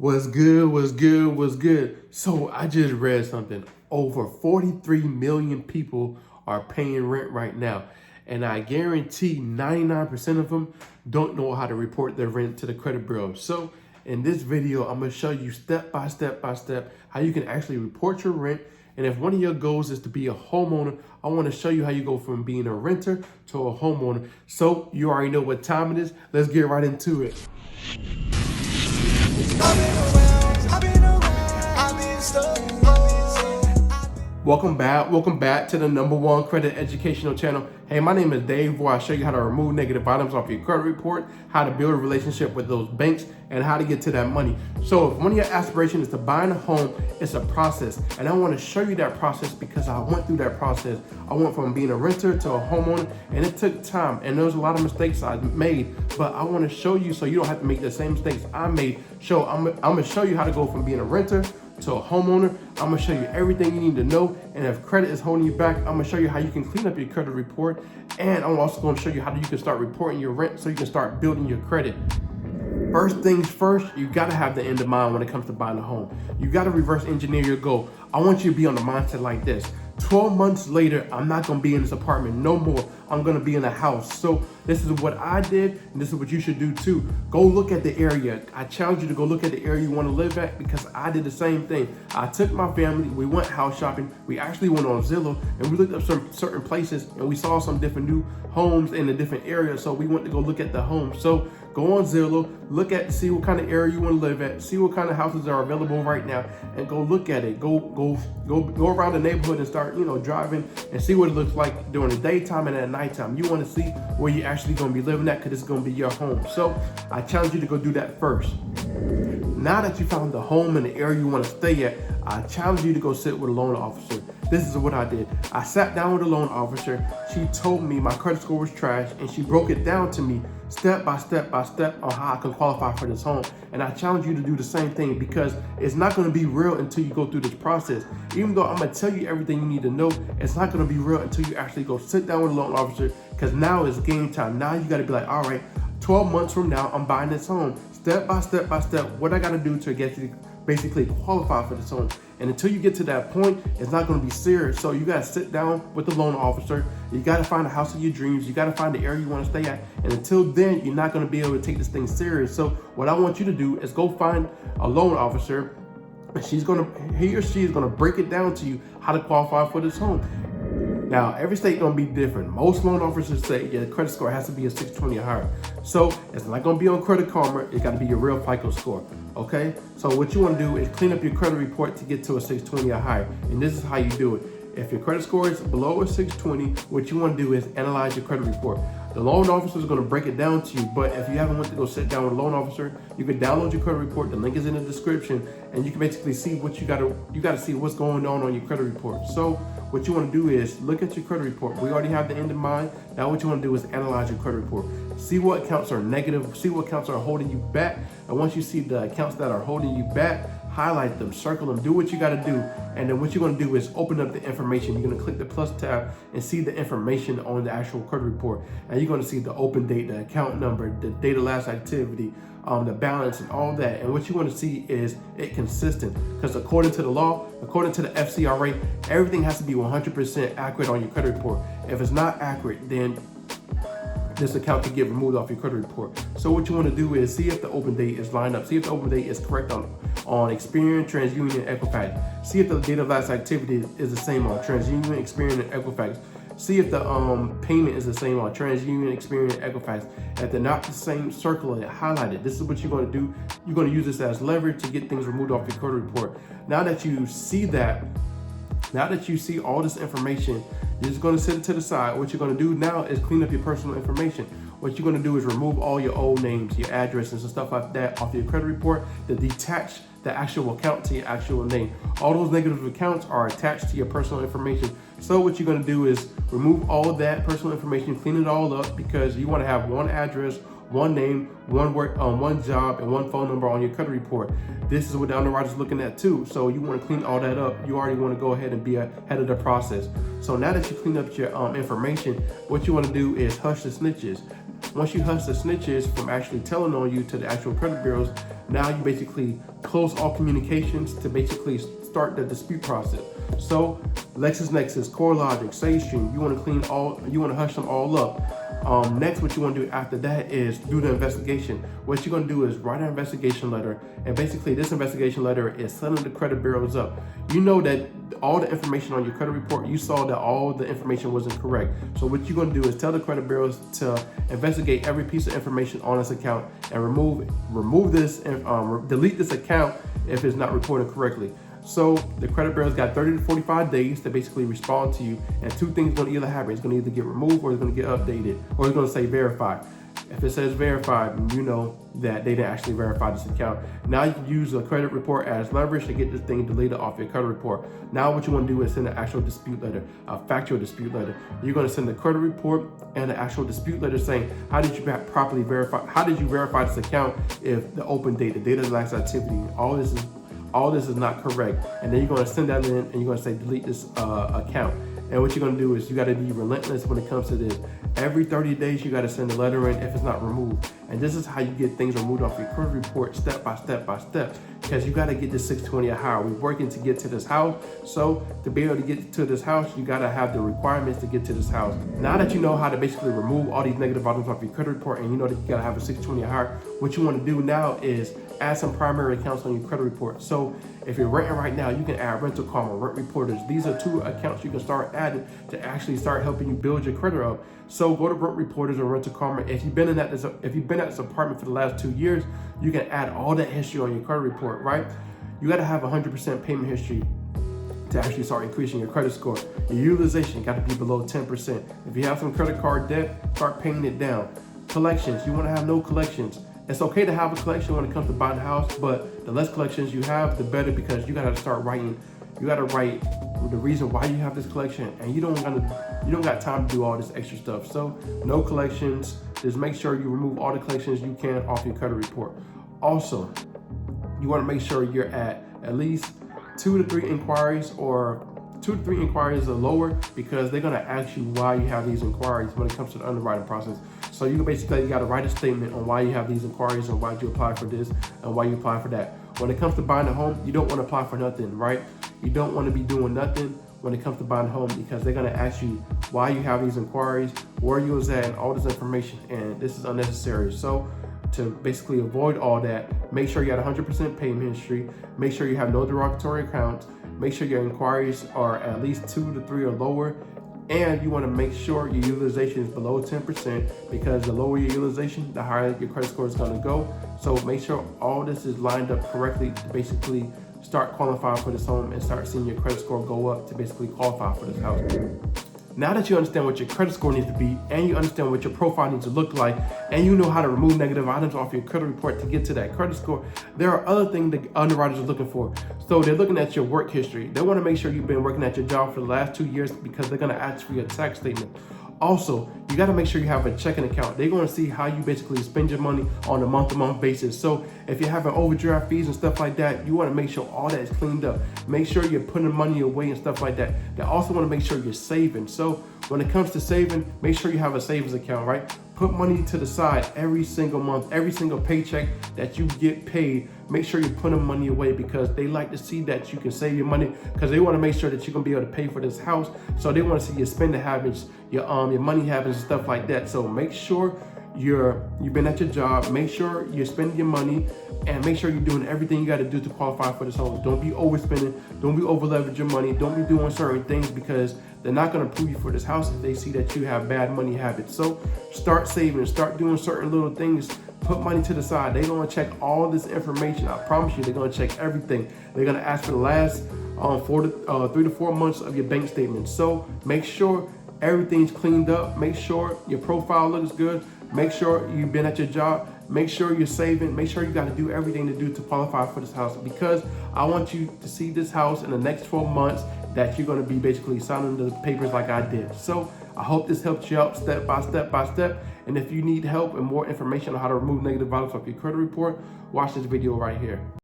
What's good? What's good? What's good? So I just read something. Over 43 million people are paying rent right now. And I guarantee 99% of them don't know how to report their rent to the credit bureau. So in this video, I'm gonna show you step by step how you can actually report your rent. And if one of your goals is to be a homeowner, I want to show you how you go from being a renter to a homeowner. So you already know what time it is. Let's get right into it. Welcome back to the #1 credit educational channel. Hey, my name is Dave, where I show you how to remove negative items off your credit report, how to build a relationship with those banks, and how to get to that money. So if one of your aspirations is to buy a home, it's a process. And I want to show you that process because I went through that process. I went from being a renter to a homeowner, and it took time. And there was a lot of mistakes I made, but I want to show you so you don't have to make the same mistakes I made. So I'm going to show you how to go from being a renter to a homeowner. I'm gonna show you everything you need to know, and if credit is holding you back, I'm gonna show you how you can clean up your credit report, and I'm also gonna show you how you can start reporting your rent so you can start building your credit. First things first, you gotta have the end in mind when it comes to buying a home. You gotta reverse engineer your goal. I want you to be on the mindset like this. 12 months later, I'm not gonna be in this apartment no more. I'm gonna be in a house. So this is what I did, and this is what you should do too. Go look at the area. I challenge you to go look at the area you wanna live at, because I did the same thing. I took my family, we went house shopping. We actually went on Zillow, and we looked up some certain places, and we saw some different new homes in a different area. So we went to go look at the homes. So go on Zillow, see what kind of area you want to live at, see what kind of houses are available right now, and go look at it. Go around the neighborhood and start, driving and see what it looks like during the daytime and at nighttime. You want to see where you're actually going to be living at, because it's going to be your home. So I challenge you to go do that first. Now that you found the home and the area you want to stay at, I challenge you to go sit with a loan officer. This is what I did. I sat down with a loan officer. She told me my credit score was trash, and she broke it down to me step by step on how I can qualify for this home. And I challenge you to do the same thing, because it's not going to be real until you go through this process. Even though I'm going to tell you everything you need to know, it's not going to be real until you actually go sit down with a loan officer, because now it's game time. Now you got to be like, all right, 12 months from now, I'm buying this home. Step by step, what I got to do to get you basically qualify for this home. And until you get to that point, it's not going to be serious. So you got to sit down with the loan officer. You got to find the house of your dreams. You got to find the area you want to stay at. And until then, you're not going to be able to take this thing serious. So what I want you to do is go find a loan officer, and he or she is going to break it down to you how to qualify for this home. Now, every state gonna be different. Most loan officers say your credit score has to be a 620 or higher. So it's not gonna be on Credit Karma. It's gotta be your real FICO score, okay? So what you wanna do is clean up your credit report to get to a 620 or higher. And this is how you do it. If your credit score is below a 620, what you wanna do is analyze your credit report. The loan officer is gonna break it down to you, but if you haven't went to go sit down with a loan officer, you can download your credit report. The link is in the description, and you can basically see what you gotta see what's going on your credit report. So what you want to do is look at your credit report. We already have the end in mind. Now what you want to do is analyze your credit report. See what accounts are negative, see what accounts are holding you back. And once you see the accounts that are holding you back, highlight them, circle them, do what you got to do. And then what you're going to do is open up the information. You're going to click the plus tab and see the information on the actual credit report. And you're going to see the open date, the account number, the date of last activity, the balance, and all that. And what you want to see is it consistent, because according to the law, according to the FCRA, everything has to be 100% accurate on your credit report. If it's not accurate, then this account can get removed off your credit report. So what you want to do is see if the open date is lined up. See if the open date is correct on Experian, TransUnion, Equifax. See if the date of last activity is the same on TransUnion, Experian, and Equifax. See if the payment is the same on TransUnion, Experian, and Equifax. If they're not the same, circle it, highlight it. This is what you're going to do. You're going to use this as leverage to get things removed off your credit report. Now that you see all this information, you're just going to set it to the side. What you're going to do now is clean up your personal information. What you're going to do is remove all your old names, your addresses, and stuff like that off your credit report to detach the actual account to your actual name. All those negative accounts are attached to your personal information. So what you're going to do is remove all of that personal information, clean it all up, because you want to have one address, one name, one work, one job, and one phone number on your credit report. This is what the underwriter's looking at too. So you want to clean all that up. You already want to go ahead and be ahead of the process. So now that you clean up your information, what you want to do is hush the snitches. Once you hush the snitches from actually telling on you to the actual credit bureaus, now you basically close all communications to basically start the dispute process. So LexisNexis, CoreLogic, SafeStream, you want to hush them all up. Next, what you want to do after that is do the investigation. What you're going to do is write an investigation letter, and basically this investigation letter is setting the credit bureaus up. You know that all the information on your credit report, you saw that all the information wasn't correct. So what you're going to do is tell the credit bureaus to investigate every piece of information on this account and remove this and delete this account if it's not reported correctly. So the credit bureau's got 30 to 45 days to basically respond to you, and two things going to either happen. It's going to either get removed or it's going to get updated, or it's going to say verified. If it says verified, you know that they didn't actually verify this account. Now you can use a credit report as leverage to get this thing deleted off your credit report. Now what you want to do is send an actual dispute letter, a factual dispute letter. You're going to send the credit report and an actual dispute letter saying, how did you properly verify, how did you verify this account if the open date, the date of the last activity, all this is not correct. And then you're going to send that in and you're going to say delete this account. And what you're going to do is you got to be relentless when it comes to this. Every 30 days you got to send a letter in if it's not removed. And this is how you get things removed off your credit report step by step by step, because you got to get this 620 a higher. We're working to get to this house. So to be able to get to this house, you got to have the requirements to get to this house. Now that you know how to basically remove all these negative items off your credit report, and you know that you got to have a 620 a higher, what you want to do now is add some primary accounts on your credit report. So if you're renting right now, you can add Rental Karma, Rent Reporters. These are two accounts you can start adding to actually start helping you build your credit up. So go to Rent Reporters or Rental Karma. If you've been at this apartment for the last 2 years, you can add all that history on your credit report, right? You got to have 100% payment history to actually start increasing your credit score. Your utilization got to be below 10%. If you have some credit card debt, start paying it down. Collections, you want to have no collections. It's okay to have a collection when it comes to buying a house, but the less collections you have, the better, because you got to start writing. You got to write the reason why you have this collection, and you don't got time to do all this extra stuff. So no collections. Just make sure you remove all the collections you can off your credit report. Also, you want to make sure you're at least 2 to 3 inquiries, or 2 to 3 inquiries or lower, because they're going to ask you why you have these inquiries when it comes to the underwriting process. So you got to write a statement on why you have these inquiries and why you apply for this and why you apply for that. When it comes to buying a home, you don't want to apply for nothing, right? You don't want to be doing nothing when it comes to buying a home, because they're going to ask you why you have these inquiries, where you was at, and all this information, and this is unnecessary. So to basically avoid all that, make sure you have 100% payment history, make sure you have no derogatory accounts, make sure your inquiries are at least 2 to 3 or lower, and you want to make sure your utilization is below 10%, because the lower your utilization, the higher your credit score is going to go. So make sure all this is lined up correctly to basically start qualifying for this home and start seeing your credit score go up to basically qualify for this house. Now that you understand what your credit score needs to be, and you understand what your profile needs to look like, and you know how to remove negative items off your credit report to get to that credit score, there are other things that underwriters are looking for. So they're looking at your work history. They want to make sure you've been working at your job for the last 2 years, because they're going to ask for your tax statement. Also, you got to make sure you have a checking account. They're going to see how you basically spend your money on a month-to-month basis. So if you're having overdraft fees and stuff like that, you want to make sure all that is cleaned up. Make sure you're putting money away and stuff like that. They also want to make sure you're saving. So when it comes to saving, make sure you have a savings account, right? Put money to the side every single month, every single paycheck that you get paid. Make sure you're putting money away, because they like to see that you can save your money, because they want to make sure that you're going to be able to pay for this house. So they want to see your spending habits, your money habits and stuff like that. So make sure you've been at your job, make sure you're spending your money, and make sure you're doing everything you got to do to qualify for this home. Don't be overspending, don't be over leveraging your money, don't be doing certain things, because they're not going to approve you for this house if they see that you have bad money habits. So start saving, start doing certain little things, put money to the side. They're going to check all this information. I promise you, they're going to check everything. They're going to ask for the last 3 to 4 months of your bank statement. So make sure everything's cleaned up. Make sure your profile looks good. Make sure you've been at your job. Make sure you're saving. Make sure you got to do everything to do to qualify for this house, because I want you to see this house in the next 12 months that you're going to be basically signing the papers like I did. So I hope this helped you out step by step by step. And if you need help and more information on how to remove negative items off your credit report, watch this video right here.